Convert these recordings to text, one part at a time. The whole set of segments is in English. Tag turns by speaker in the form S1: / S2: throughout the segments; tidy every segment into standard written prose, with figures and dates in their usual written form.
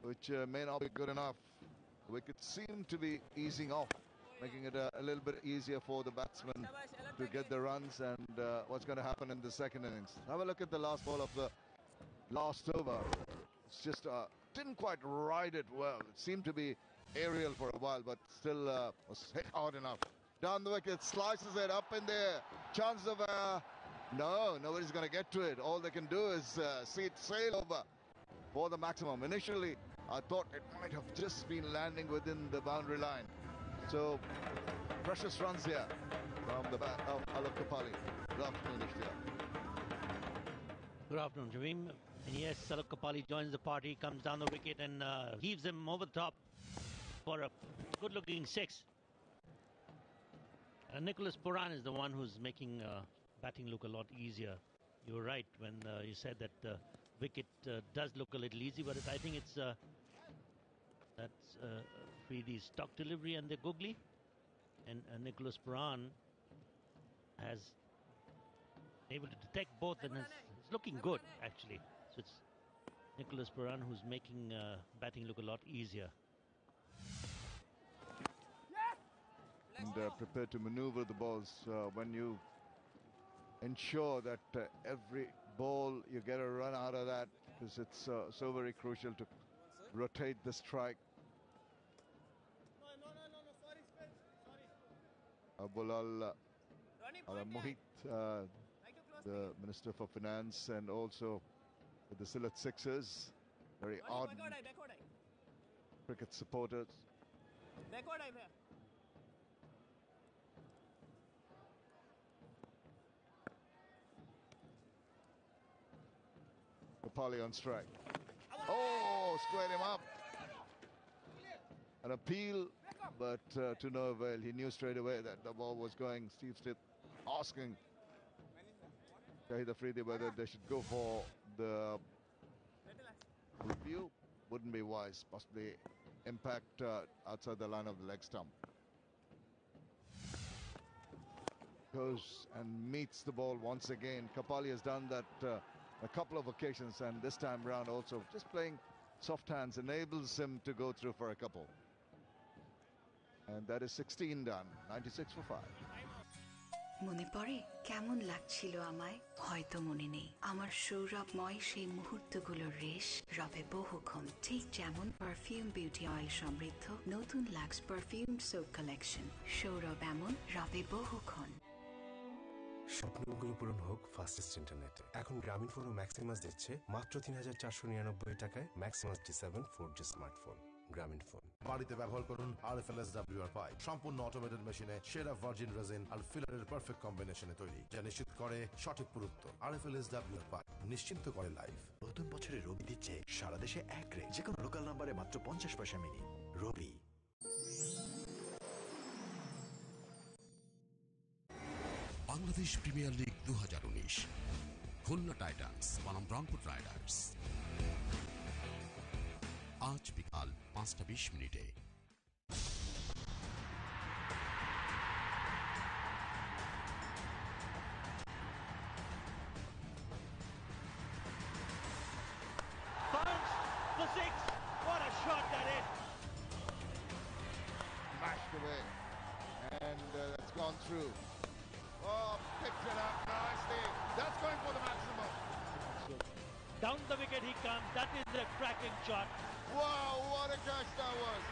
S1: which may not be good enough. The wicket seemed to be easing off, making it a little bit easier for the batsmen to get the runs. And what's going to happen in the second innings? Have a look at the last ball of the last over. It's just didn't quite ride it well. It seemed to be aerial for a while, but still was hit hard enough. Down the wicket, slices it up in there. Chance of no, nobody's going to get to it. All they can do is see it sail over for the maximum. Initially, I thought it might have just been landing within the boundary line. So, precious runs here from the bat of Alok Kapali. Good afternoon, Ishtiaq.
S2: Good afternoon, Javim. And yes, Alok Kapali joins the party, comes down the wicket and heaves him over the top for a good-looking six. Nicholas Pooran is the one who's making batting look a lot easier. You were right when you said that the wicket does look a little easy, but I think it's that's Freedy's stock delivery and the googly. And Nicholas Pooran has able to detect both, and it's looking good actually. So it's Nicholas Pooran who's making batting look a lot easier.
S1: And prepared to maneuver the balls when you ensure that every ball you get a run out of that, because it's so very crucial to rotate the strike. Abulal Mohit, the Minister for Finance, and also with the SYLHET Sixers, very ardent cricket supporters. Kapali on strike. Oh, squared him up. An appeal, but to no avail. He knew straight away that the ball was going. Steve Smith asking Shahid Afridi whether they should go for the review. Wouldn't be wise. Possibly impact outside the line of the leg stump. Goes and meets the ball once again. Kapali has done that a couple of occasions, and this time round also just playing soft hands enables him to go through for a couple. And that is 16 done. 96 for 5.
S3: মনে পড়ে কেমন লাগছিল আমায় হয়তো মনে নেই আমার সৌরভময় সেই মুহূর্তগুলোর রেশ রবে বহুক্ষণ ঠিক যেমন পারফিউম বিউটি অয়েল সমৃদ্ধ নতুন লাক্স পারফিউম সোপ কালেকশন সৌরভ এমন রবে বহুক্ষণ
S4: স্বপ্নগুলো পূরণ হোক ফাস্টেস্ট ইন্টারনেটে এখন গ্রামীণ ফোন ও ম্যাক্সিমাস দিচ্ছে মাত্র ৩,৪৯৯ টাকায় ম্যাক্সিমাস D7 4G স্মার্টফোন গ্রামীণ ফোন
S5: বাড়িতে ব্যবহার করুন RFLSWR পাইপ সম্পূর্ণ অটোমেটেড মেশিনে সেরা ভার্জিন রেজিন আর ফিলারের পারফেক্ট কম্বিনেশনে তৈরি যা নিশ্চিত করে সঠিক পুরুত্ব RFLSWR পাইপ নিশ্চিন্ত করে লাইফ
S6: নতুন বছরে রবি দিচ্ছে সারা দেশে এক রেট যে কোনো লোকাল নাম্বারে মাত্র 50 পয়সা minute Robi
S7: Bangladesh premier league 2019 Khulna titans বনাম রংপুর রাইডার্স আজ বিকাল 5:20 মিনিটে।
S2: Punch for six. What a shot that is!
S1: Smashed away, and that's gone through. Oh, picked it up nicely. That's going for the maximum.
S2: Down the wicket he comes. That is a cracking shot.
S1: Wow, what a catch that was.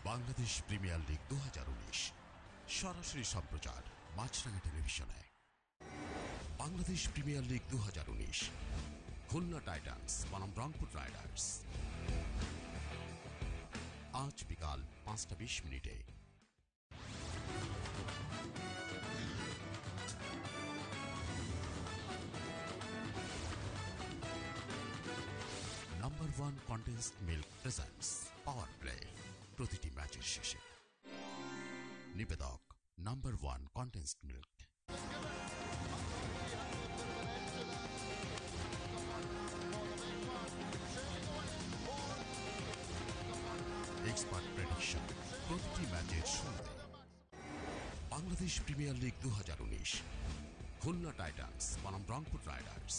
S7: Bangladesh premier league 2019 সরাসরি সম্প্রচার মাছরাঙা টেলিভিশনে। Bangladesh premier league 2019 Khulna titans বনাম Rangpur riders আজ বিকাল 5:20 মিনিটে। Number 1 condensed milk presents power play প্রতিটি ম্যাচের শেষে। নিবেদক number 1 condensed milk. Expert prediction প্রতিটি ম্যাচের শুরুতে। Bangladesh premier league 2019, Khulna titans বনাম রংপুর রাইডার্স,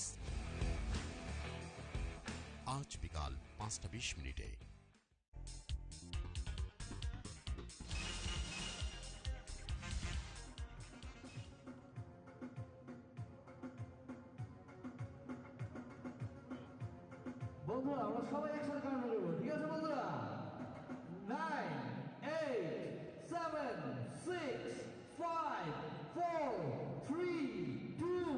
S7: আজ বিকাল 5:20।
S8: বন্ধুরা আমরা সবাই একসাথে কাউন্ট করব, ঠিক আছে বন্ধুরা? 9, 8, 7, 6, 5, 4, 3, 2,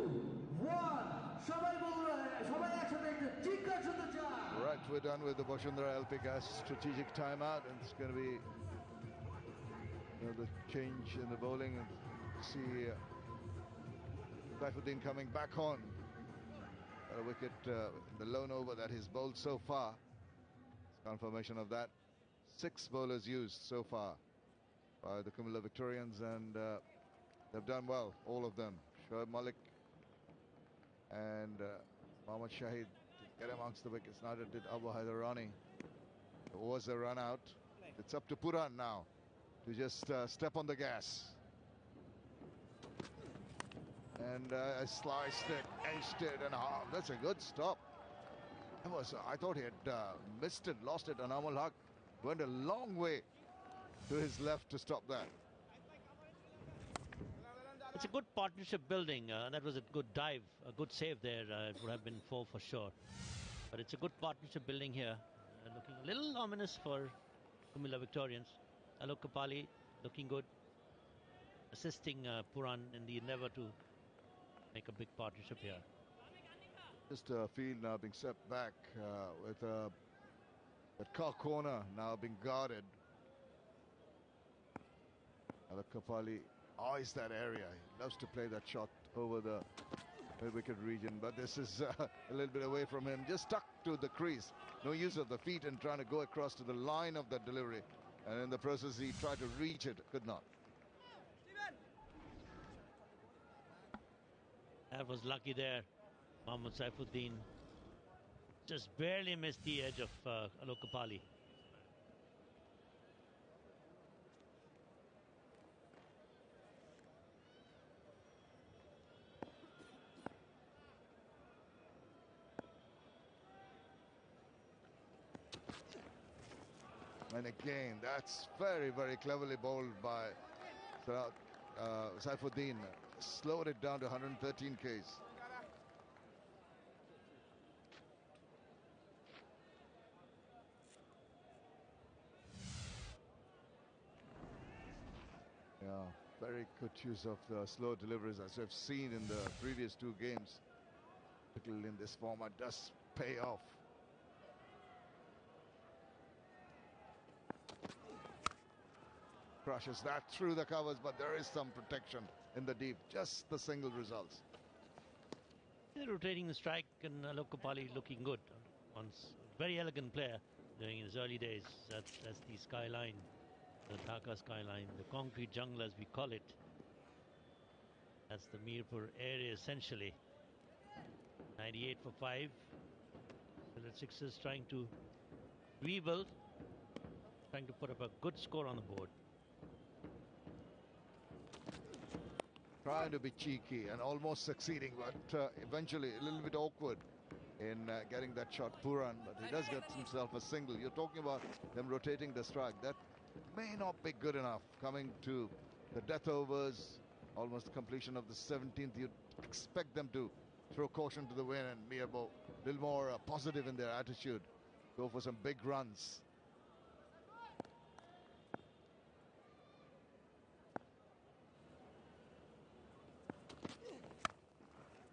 S8: 1. সবাই বন্ধুরা সবাই একসাথে একটা চিৎকার শুনতে চাই।
S1: Right, we're done with the Bashundhara LP Gas strategic timeout, and it's going to be the change in the bowling. And see Saifuddin coming back on. A wicket in the lone over that he's bowled so far. It's confirmation of that. 6 bowlers used so far by the COMILLA Victorians, and they've done well, all of them. Shoaib Malik and Mohammad Shahid to get amongst the wickets. Neither did Abu Haidarani. There was a run out. It's up to Puran now to just step on the gas. And I sliced it, edged it, and that's a good stop. That was, I thought he had missed it, lost it, and Amal Haq went a long way to his left to stop that.
S2: It's a good partnership building. That was a good dive, a good save there. It would have been 4 for sure. But it's a good partnership building here. Looking a little ominous for COMILLA Victorians. Alok Kapali looking good, assisting Puran in the endeavour to make a big partnership here.
S1: Just a field now being set back with that car corner now being guarded. Alok Kapali eyes that area. He loves to play that shot over the mid-wicket region, but this is a little bit away from him. Just stuck to the crease. No use of the feet and trying to go across to the line of that delivery. And in the process, he tried to reach it. Could not.
S2: That was lucky there. Mohammad Saifuddin just barely missed the edge of Alok Kapali.
S1: And again, that's very, very cleverly bowled by Saifuddin. Slowed it down to 113 Ks. Yeah, very good use of the slow deliveries, as we've seen in the previous 2 games. Particularly in this format, does pay off. Crushes that through the covers, but there is some protection in the deep. Just the single results.
S2: They're rotating the strike, and Alok Kapali looking good. Once very elegant player during his early days. That's the skyline, the Dhaka skyline, the concrete jungle as we call it. That's the Mirpur area essentially. 98 for 5. The Sixers trying to rebuild, trying to put up a good score on the board.
S1: Trying to be cheeky and almost succeeding, but eventually a little bit awkward in getting that shot, Puran. But he does get himself a single. You're talking about them rotating the strike. That may not be good enough. Coming to the death overs, almost the completion of the 17th, you'd expect them to throw caution to the wind and be a little more positive in their attitude. Go for some big runs.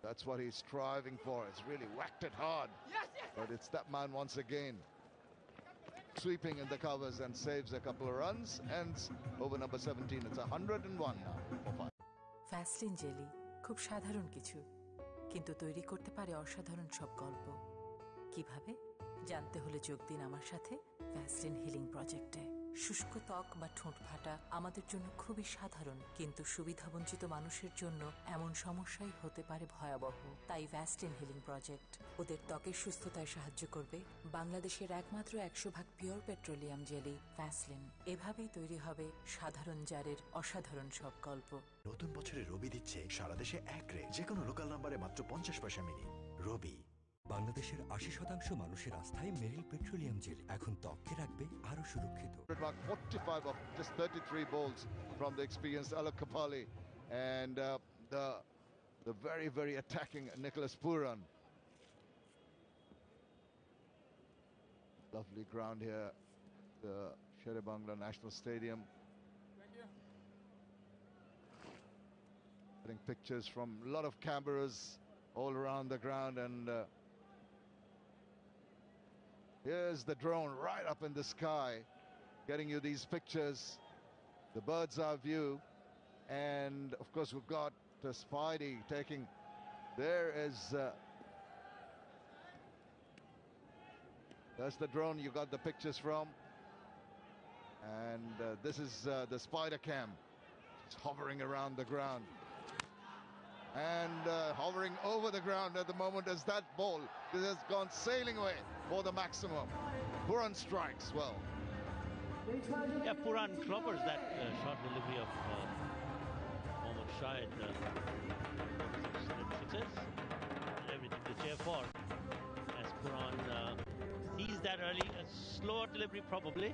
S1: That's what he's striving for. It's really whacked it hard. But it's that man once again. Sweeping in the covers and saves a couple of runs. Ends over number 17. It's 101 now for 5.
S9: ফ্যাসলিন jelly খুব সাধারণ কিছু, কিন্তু তৈরি করতে পারে অসাধারণ সব গল্প। কিভাবে জানতে হলে যোগ দিন আমার সাথে ফ্যাসলিন হিলিং প্রজেক্টে। শুষ্ক ত্বক বা ঠোঁট ফাটা আমাদের জন্য খুবই সাধারণ, কিন্তু সুবিধাবঞ্চিত মানুষের জন্য এমন সমস্যাই হতে পারে ভয়াবহ। তাই ভ্যাসলিন হিলিং প্রজেক্ট ওদের ত্বকের সুস্থতায় সাহায্য করবে। বাংলাদেশের একমাত্র 100% পিওর পেট্রোলিয়াম জেলি ভ্যাসলিন। এভাবেই তৈরি হবে সাধারণ জারের অসাধারণ সব গল্প।
S6: নতুন বছরে রবি দিচ্ছে সারা দেশে এক রে, যে কোনো লোকাল নাম্বারে মাত্র 50 পয়সা মিনিট। রবি।
S10: বাংলাদেশের 80% মানুষের আস্থায় মেরিল পেট্রোলিয়াম জেল এখন ত্বককে রাখবে আরো সুরক্ষিত।
S1: 45 of just 33 balls from the experienced Alok Kapali and the very attacking Nicholas Puran. Lovely ground here, the Shere-Bangla National Stadium. Getting pictures from a lot of cameras all around the ground, and here's the drone right up in the sky, getting you these pictures, the bird's eye view. And of course we've got Spidey taking, there is that's the drone you got the pictures from, and this is the spider cam. It's hovering around the ground and hovering over the ground at the moment as that ball, this has gone sailing away for the maximum. Puran strikes well.
S2: Yeah, Puran clobbers that short delivery of Mohammad Shahid. Sixes. Everything to cheer for. As Puran sees that early, a slower delivery probably,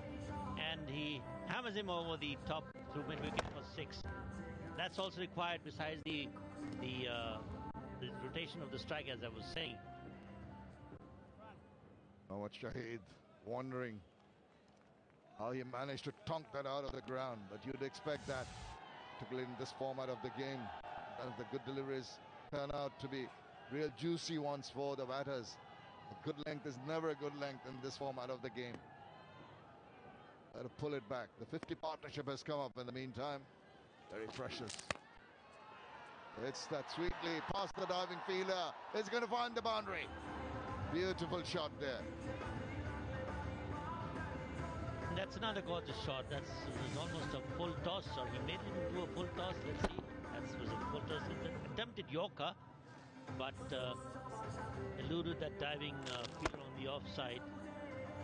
S2: and he hammers him over the top through mid-wicket for 6. That's also required besides the rotation of the strike, as I was saying.
S1: Mohammad Shahid wondering how he managed to tonk that out of the ground, but you'd expect that, particularly in this format of the game. None of the good deliveries turn out to be real juicy ones for the batters. A good length is never a good length in this format of the game. Got to pull it back. The 50 partnership has come up in the meantime. Very precious. It's that sweetly past the diving fielder. It's going to find the boundary. Beautiful shot there.
S2: That's another gorgeous shot. That was almost a full toss, or he made it into a full toss. Let's see. That was a full toss. Attempted Yorker, but eluded that diving fielder on the offside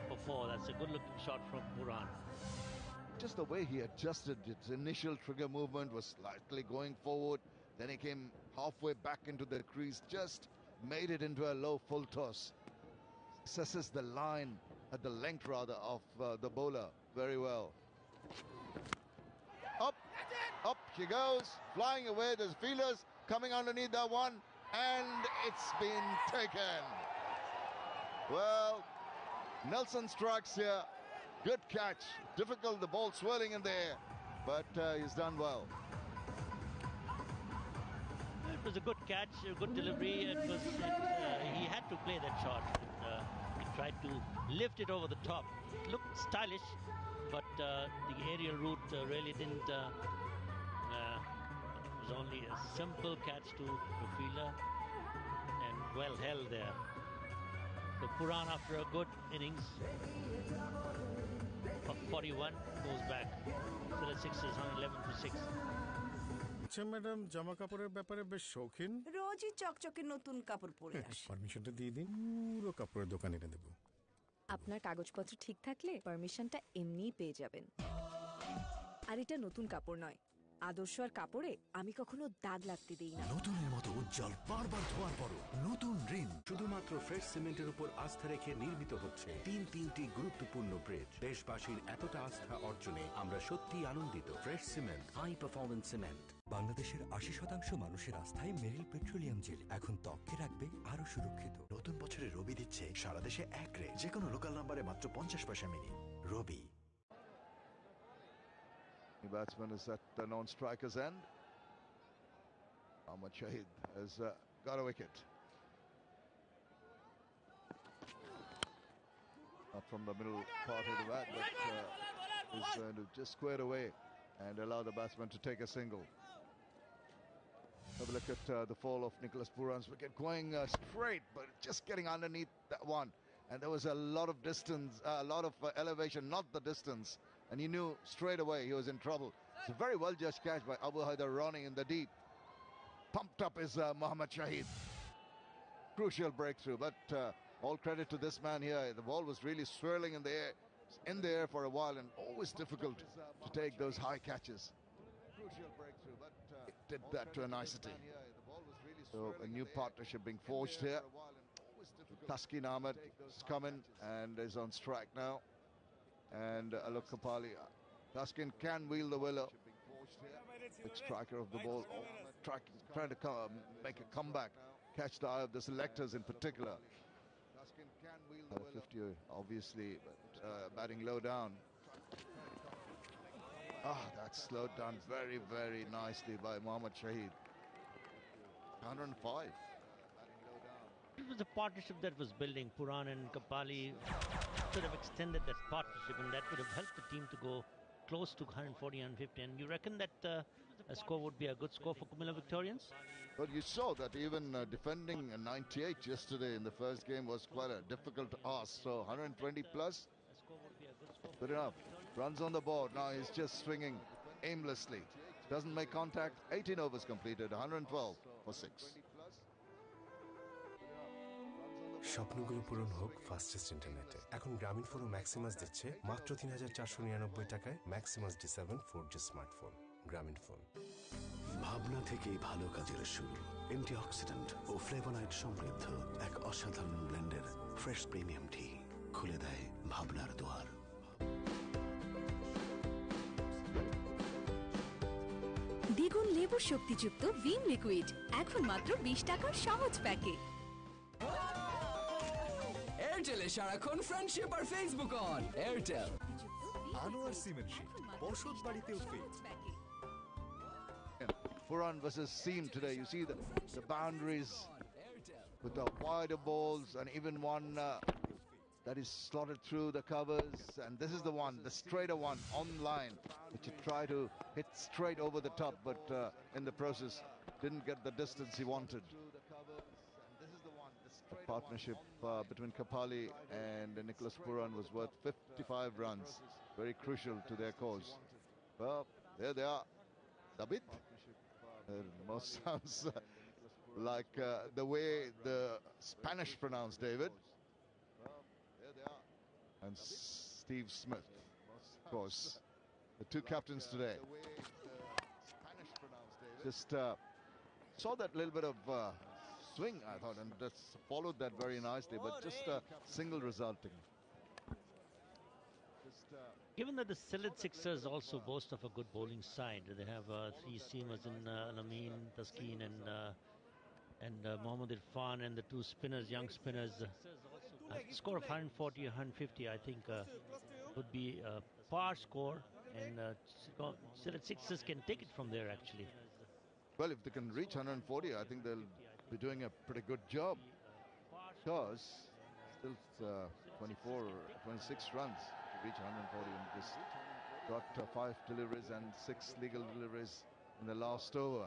S2: for 4. That's a good-looking shot from Puran.
S1: Just the way he adjusted, its initial trigger movement was slightly going forward, then he came halfway back into the crease, just made it into a low full toss. Assesses the line, at the length rather, of the bowler very well. Up she goes, flying away. There's fielders coming underneath that one, and it's been taken. Well, Nelson strikes here. Good catch. Difficult, the ball swirling in the air, but he's done well.
S2: It was a good catch, a good delivery. He had to play that shot. He tried to lift it over the top. It looked stylish, but the aerial route really didn't. It was only a simple catch to the fielder and well held there. So Puran, after a good innings of 41, goes back to the sixes, 111 to 6.
S11: আচ্ছা madam, জামা কাপড়ের ব্যাপারে বেশ শৌখিন।
S12: রোজই চকচকে নতুন কাপড় পরে আসি।
S11: পারমিশনটা দিয়ে দিন, পুরো কাপড়ের দোকান এনে দেবো।
S13: আপনার কাগজপত্র ঠিক থাকলে পারমিশনটা এমনিই পেয়ে যাবেন। আর এটা নতুন কাপড় নয়, আদর্শ আর কাপড়ে আমি কখনো দাগ লাগতে দেই না।
S6: নতুনের মতো উজ্জ্বল, বারবার ধোয়ার পরও নতুন রিন।
S4: শুধুমাত্র ফ্রেশ সিমেন্টের উপর আস্থা রেখে নির্মিত হচ্ছে তিনটি গুরুত্বপূর্ণ ব্রিজ। দেশবাসীর এতটা আস্থা অর্জনে আমরা সত্যিই আনন্দিত। Fresh cement, high performance cement.
S10: বাংলাদেশের 80% মানুষের আস্থায় মেরিল পেট্রোলিয়াম জেল এখন ত্বককে রাখবে আরো সুরক্ষিত।
S6: নতুন বছরে রবি দিচ্ছে সারা দেশে এক রে, যে কোনো লোকাল নাম্বারে মাত্র 50 পয়সা minute. Robi.
S1: The batsman is at the non-striker's end. Mohammad Shahid has got a wicket. Not from the middle part of the bat, but is going to just square away and allow the batsman to take a single. Have a look at the fall of Nicholas Puran's wicket, going straight, but just getting underneath that one. And there was a lot of distance, a lot of elevation, not the distance and he knew straight away he was in trouble. It's a very well judged catch by Abu Haider Ronnie in the deep. Pumped up is Mohammad Shahid. Crucial breakthrough, but all credit to this man here. The ball was really swirling in the air for a while, and always difficult to take those high catches. Crucial breakthrough, but did that to a nicety. So a new partnership being forged here. Taskin Ahmed has come in and is on strike now. And Alok Kapali. Taskin can wheel the willow. Big striker of the ball, trying to make a comeback, catch the eye of the selectors in particular. 50 obviously, but batting low down. That's slowed down very, very nicely by Mohammad Shahid. 105.
S2: It was a partnership that was building. Puran and Kapali could have extended that partnership, and that would have helped the team to go close to 140, 150. And you reckon that a score would be a good score for COMILLA Victorians?
S1: Well, you saw that even defending a 98 yesterday in the first game was quite a difficult ask. So 120 plus, good enough. Runs on the board. Now he's just swinging aimlessly. Doesn't make contact. 18 overs completed. 112 for 6.
S4: স্বপ্নগুলো পূরণ হোক fastest ইন্টারনেটে। এখন গ্রামীণ phone ও Maximus দিচ্ছে মাত্র ৩,৪৯৯ টাকায় Maximus D7 4G smartphone. গ্রামীণ ফোন।
S6: ভাবনা থেকেই ভালো কাজের শুরু। অ্যান্টিঅক্সিডেন্ট ও ফ্লেভোনয়েড সমৃদ্ধ এক অসাধারণ ব্লেন্ডের ফ্রেশ প্রিমিয়াম টি খুলে দেয় ভাবনার দুয়ার।
S14: দ্বিগুণ লেবু শক্তিযুক্ত ভিম লিকুইড এখন মাত্র 20 টাকার সহজ প্যাকে।
S15: এয়ারটেলে সারাক্ষণ ফ্রেন্ডশিপ আর Facebook on. Airtel.
S10: Anwar cement sheet বসত বাড়িতেও fit.
S1: Puran versus Seam today. You see the boundaries with the wider balls, and even one that is slotted through the covers. And this is the one, the straighter one on line, which he tried to hit straight over the top, but in the process didn't get the distance he wanted. The partnership between Kapali and Nicholas Puran was worth 55 runs. Very crucial to their cause. Well, there they are. David. Most sounds like the way the Spanish pronounce David. And Steve Smith, of course, the two captains today. Just saw that little bit of swing, I thought, and just followed that very nicely, but just a single resulting.
S2: Given that the Sylhet Sixers also boast of a good bowling side, they have three seamers in Alameen, Taskin and Mohammad Irfan, and the two spinners, young spinners. A score of 140, 150, I think would be a par score, and Sylhet Sixers can take it from there, actually.
S1: Well, if they can reach 140, I think they'll be doing a pretty good job, because still 24, 26 runs to reach 140, and just got 5 deliveries and 6 legal deliveries in the last over.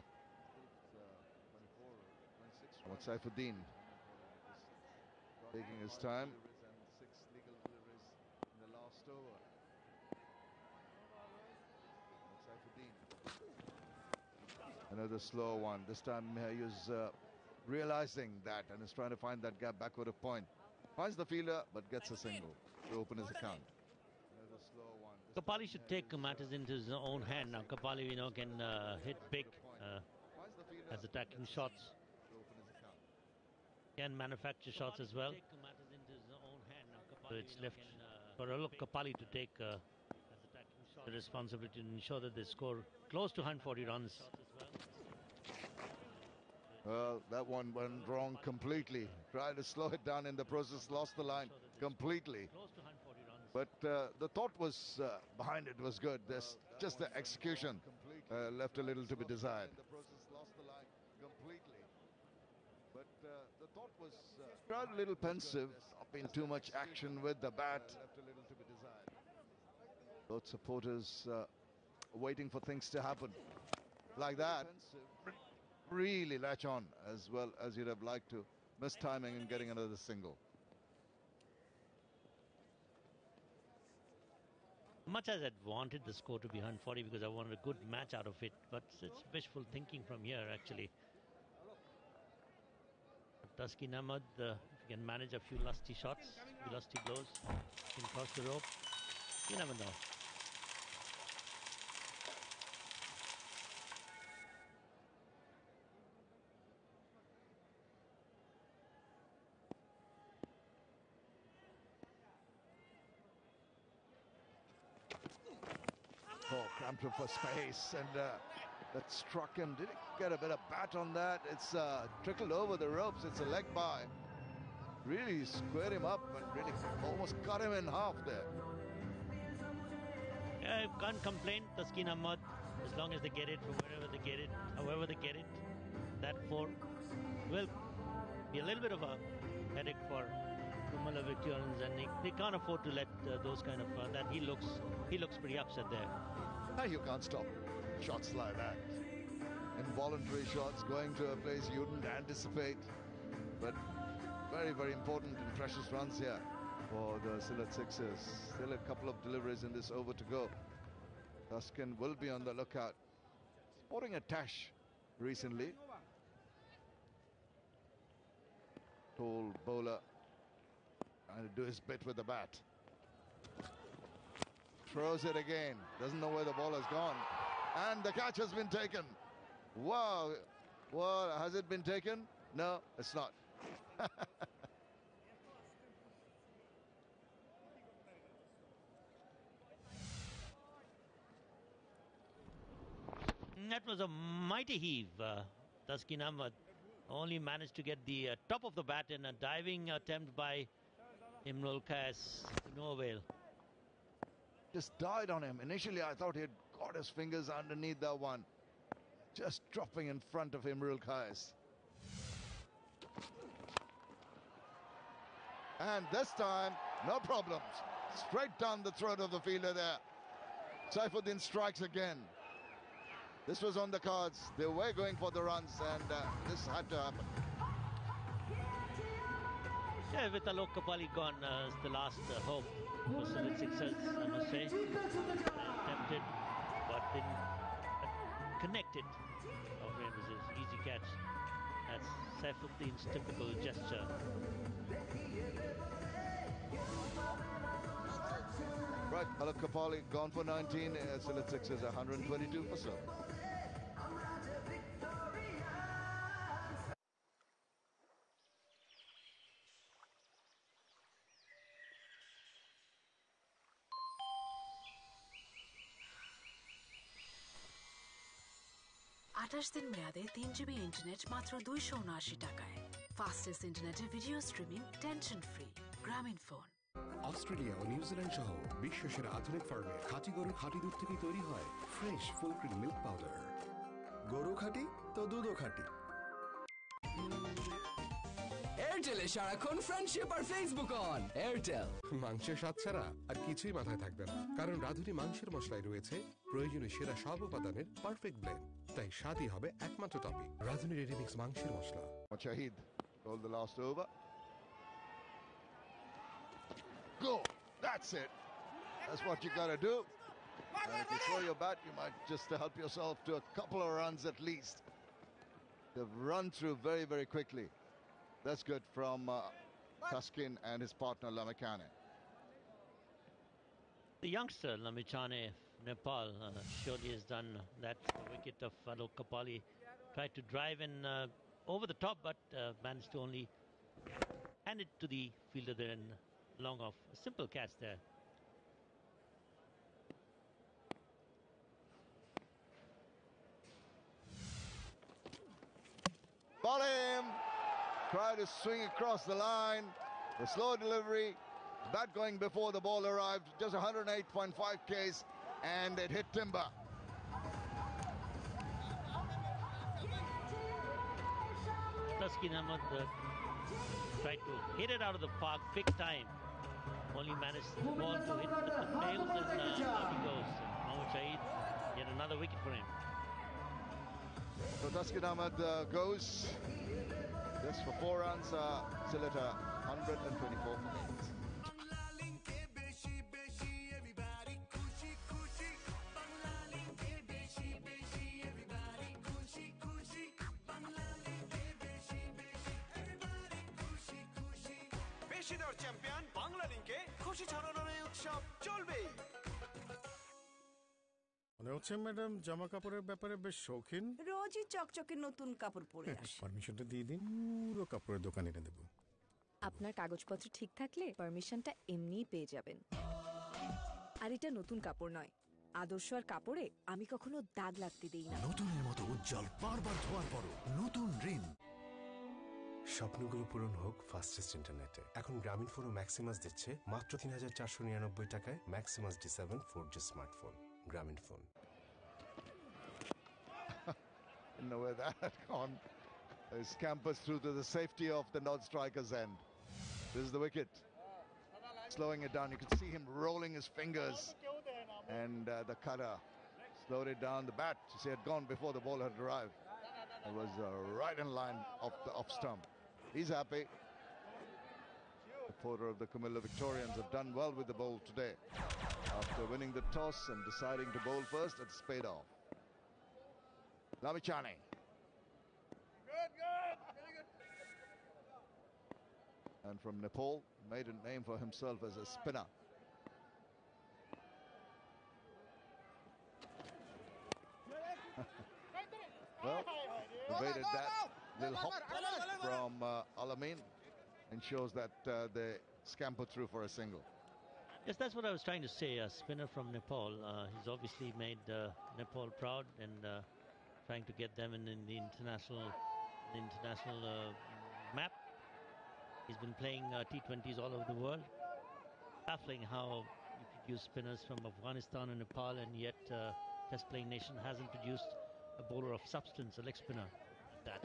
S1: What's Saifuddin taking his time. Another slow one. This time he was realizing that and is trying to find that gap backward of point. Finds the fielder but gets a single to open his account.
S2: Kapali should take matters into his own hand now. Kapali, can hit big as attacking shots. Can manufacture shots as well. So it's left for Alok Kapali to take the responsibility to ensure that they score close to 140 runs.
S1: Well, that one went wrong completely. Tried to slow it down in the process, lost the line completely. But the thought was behind it was good. There's just the execution left a little to be desired. But the thought was tried a little pensive, not being too much action with the bat. Both supporters waiting for things to happen like that. Really latch on as well as you'd have liked to. Missed timing and getting another single.
S2: Much as I'd wanted the score to be 140 because I wanted a good match out of it, but it's wishful thinking from here actually. Taskin Ahmed, if he can manage a few lusty shots, a few lusty blows, can cross the rope, you never know.
S1: Oh, cramped him for space, and that struck him. Did he get a bit of bat on that? It's trickled over the ropes. It's a leg by. Really squared him up and really almost cut him in half there.
S2: Yeah, I can't complain, Taskin Ahmed, as long as they get it from wherever they get it, however they get it. That four will be a little bit of a headache for COMILLA Victorians, and they can't afford to let those kind of that. He looks pretty upset there.
S1: Now you can't stop shots like that. Involuntary shots going to a place you wouldn't anticipate, but very, very important and precious runs here for the SYLHET Sixers. Still a couple of deliveries in this over to go. Taskin will be on the lookout. Sporting a tash recently. Tall bowler trying to do his bit with the bat. Throws it again. Doesn't know where the ball has gone. And the catch has been taken. Wow. Well, has it been taken? No, it's not.
S2: That was a mighty heave. Taskin Ahmed only managed to get the top of the bat in a diving attempt by Imrul Kais. No avail.
S1: Just died on him. Initially, I thought he'd got his fingers underneath that one. Just dropping in front of Imrul Kais. And this time, no problems. Straight down the throat of the fielder there. Saifuddin strikes again. This was on the cards. They were going for the runs, and this had to happen.
S2: Yeah, with Alok Kapali gone as the last hope for SYLHET Sixers, I must say. Attempted, but didn't connect it. It was an easy catch. That's Saifuddin's typical gesture.
S1: Right, Alok Kapali gone for 19. SYLHET Sixers 122 for so.
S16: দিন মেয়াদে 3 GB internet মাত্র 279 টাকায়। Fastest ইন্টারনেটে video streaming tension free. গ্রামীণ phone.
S6: Australia ও New Zealand সহ বিশ্বের আধুনিক ফার্মে খাঁটি গরুর খাঁটি দুধ থেকে তৈরি হয় fresh full cream milk powder.
S17: গরু খাঁটি তো দুধও খাঁটি।
S15: এয়ারটেলে সারাক্ষণ ফ্রেন্ডশিপ আর ফেসবুক অন। এয়ারটেল।
S4: মাংসের স্বাদ ছাড়া আর কিছুই মাথায় থাকবে না, কারণ রাঁধুনি মাংসের মশলায় রয়েছে প্রয়োজনীয় সেরা সব উপাদানের পারফেক্ট ব্লেন্ড। তাই স্বাদই হবে একমাত্র টপিক। রাঁধুনি রেডিমিক্স মাংসের মশলা।
S1: Shahid rolled the last over. Go. That's it. That's what you gotta do. And if you throw your bat, you might just help yourself to a couple of runs at least. They've run through very, very quickly. That's good from Taskin and his partner Lamikane.
S2: The youngster Lamikane, Nepal, surely has done that. The wicket of Alok Kapali tried to drive in over the top, but managed to only hand it to the fielder there and long off. A simple catch there.
S1: Ball him! Tried to swing across the line. The slow delivery. Bat going before the ball arrived. Just 108.5 Ks, and it hit timber.
S2: Taskin Ahmed tried to hit it out of the park big time. Only managed the ball to hit the tails, and out he goes. Mohammad Shahid, yet another wicket for him.
S1: So Taskin Ahmed goes just for 4 runs. SYLHET 124 for 8.
S18: খুশি ছড়ানোর এই উৎসব চলবেই।
S11: মনে হচ্ছে madam জামা কাপড়ের ব্যাপারে বেশ শৌখিন।
S12: রোজই চকচকে নতুন কাপড় পরে আসে।
S11: পারমিশনটা দিয়ে দিন, পুরো কাপড়ের দোকান এনে দেবো।
S13: আপনার কাগজপত্র ঠিক থাকলে পারমিশনটা এমনিই পেয়ে যাবেন। আর এটা নতুন কাপড় নয়, আদর্শ আর কাপড়ে আমি কখনো দাগ লাগতে দেই না।
S6: নতুনের মতো উজ্জ্বল, বারবার ধোয়ার পরও নতুন রিন।
S4: স্বপ্নগুলো পূরণ হোক ফাস্টেস্ট ইন্টারনেটে। এখন গ্রামীণ ফোন ও ম্যাক্সিমাস দিচ্ছে মাত্র ৩,৪৯৯ টাকায় ম্যাক্সিমাস D7 4G স্মার্টফোন। গ্রামীণ phone.
S1: Didn't know where that had gone. He scampers through to the safety of the Nod striker's end. This is the wicket. Slowing it down. You can see him rolling his fingers. And the cutter slowed it down. The bat, you see, had gone before the ball had arrived. It was right in line of the off stump. He's happy. The supporter of the COMILLA Victorians have done well with the bowl today. After winning the toss and deciding to bowl first, it's paid off. Lamichhane. And from Nepal, made a name for himself as a spinner. Well, evaded that little hop from Alamin, ensures that they scamper through for a single.
S2: Yes, that's what I was trying to say. A spinner from Nepal. He's obviously made Nepal proud and trying to get them in the international map. He's been playing T20s all over the world. Baffling how you produce spinners from Afghanistan and Nepal, and yet Test playing nation hasn't produced a bowler of substance, a leg spinner like that.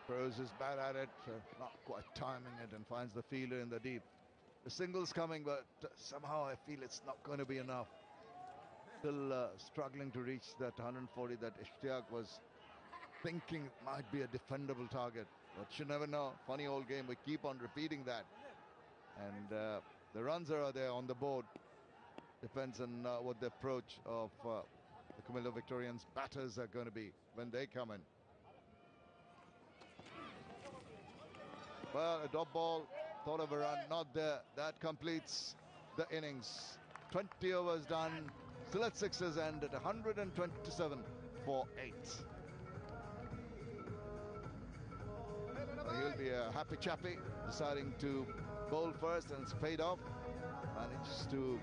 S1: Throws his bat at it, not quite timing it, and finds the fielder in the deep. The single's coming, but somehow I feel it's not going to be enough. Still struggling to reach that 140 that Ishtiaq was thinking it might be a defendable target. But you never know. Funny old game. We keep on repeating that. And the runs are there on the board. Depends on what the approach of the COMILLA Victorians batters are going to be when they come in. Well, a dot ball, thought of a run, not there. That completes the innings. 20 overs done. Sylhet Sixers end at 127 for 8. He'll be a happy chappy, deciding to bowl first, and it's paid off. Manages to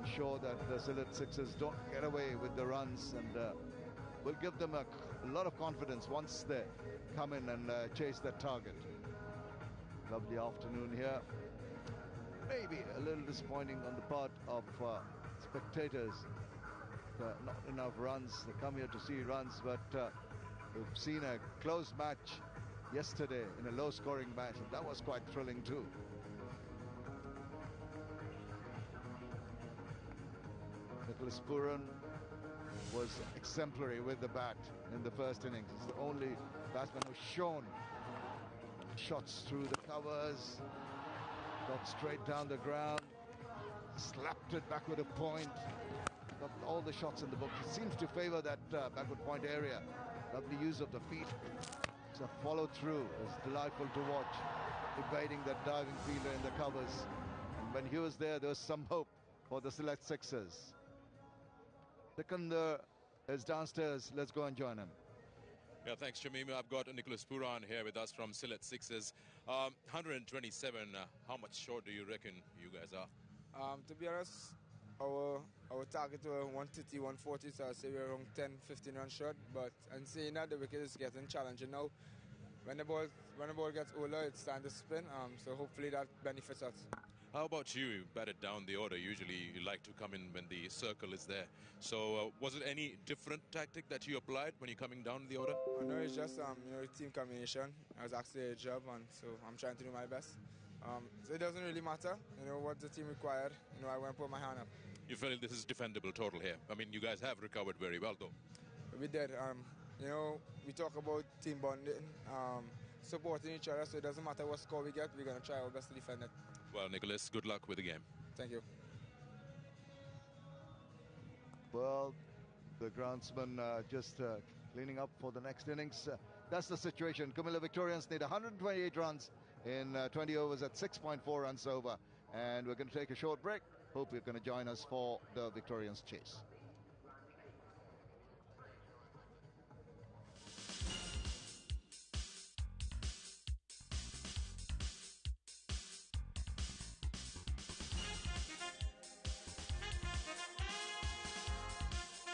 S1: ensure that the Sylhet Sixers don't get away with the runs, and will give them a lot of confidence once they come in and chase that target. Lovely afternoon here. Maybe a little disappointing on the part of spectators. Not enough runs. They come here to see runs, but we've seen a close match yesterday in a low-scoring match, and that was quite thrilling too. Nicholas Pooran was exemplary with the bat in the first innings. He's the only batsman who's shown shots through the covers, got straight down the ground, slapped it backward a point, got all the shots in the book. He seems to favor that backward point area. Lovely use of the feet. So follow through is delightful to watch, evading that diving fielder in the covers. And when he was there was some hope for the Sylhet Sixers. Sikandar is downstairs. Let's go and join him.
S19: Yeah, thanks, Shamim. I've got Nicholas Pooran here with us from Sylhet Sixers. 127. How much short do you reckon you guys are?
S20: To be honest, our target were 130, 140, so I'll say we're around 10, 15 runs short. But and saying that, the wicket is getting challenging now. When the ball gets older, it's starting to spin. So hopefully that benefits us.
S19: How about you? You batted down the order. Usually you like to come in when the circle is there. So was it any different tactic that you applied when you're coming down the order?
S20: No, it's just team combination. I was asked to do a job, and so I'm trying to do my best. So it doesn't really matter, what the team required. I went and put my hand up.
S19: You feel this is defendable total here? I mean, you guys have recovered very well, though.
S20: We did. We talk about team bonding, supporting each other, so it doesn't matter what score we get, we're going to try our best to defend it.
S19: Well, Nicholas, good luck with the game.
S20: Thank you.
S1: Well, the groundsman just cleaning up for the next innings. That's the situation. COMILLA Victorians need 128 runs in 20 overs at 6.4 runs over. And we're going to take a short break. Hope you're going to join us for the Victorians chase.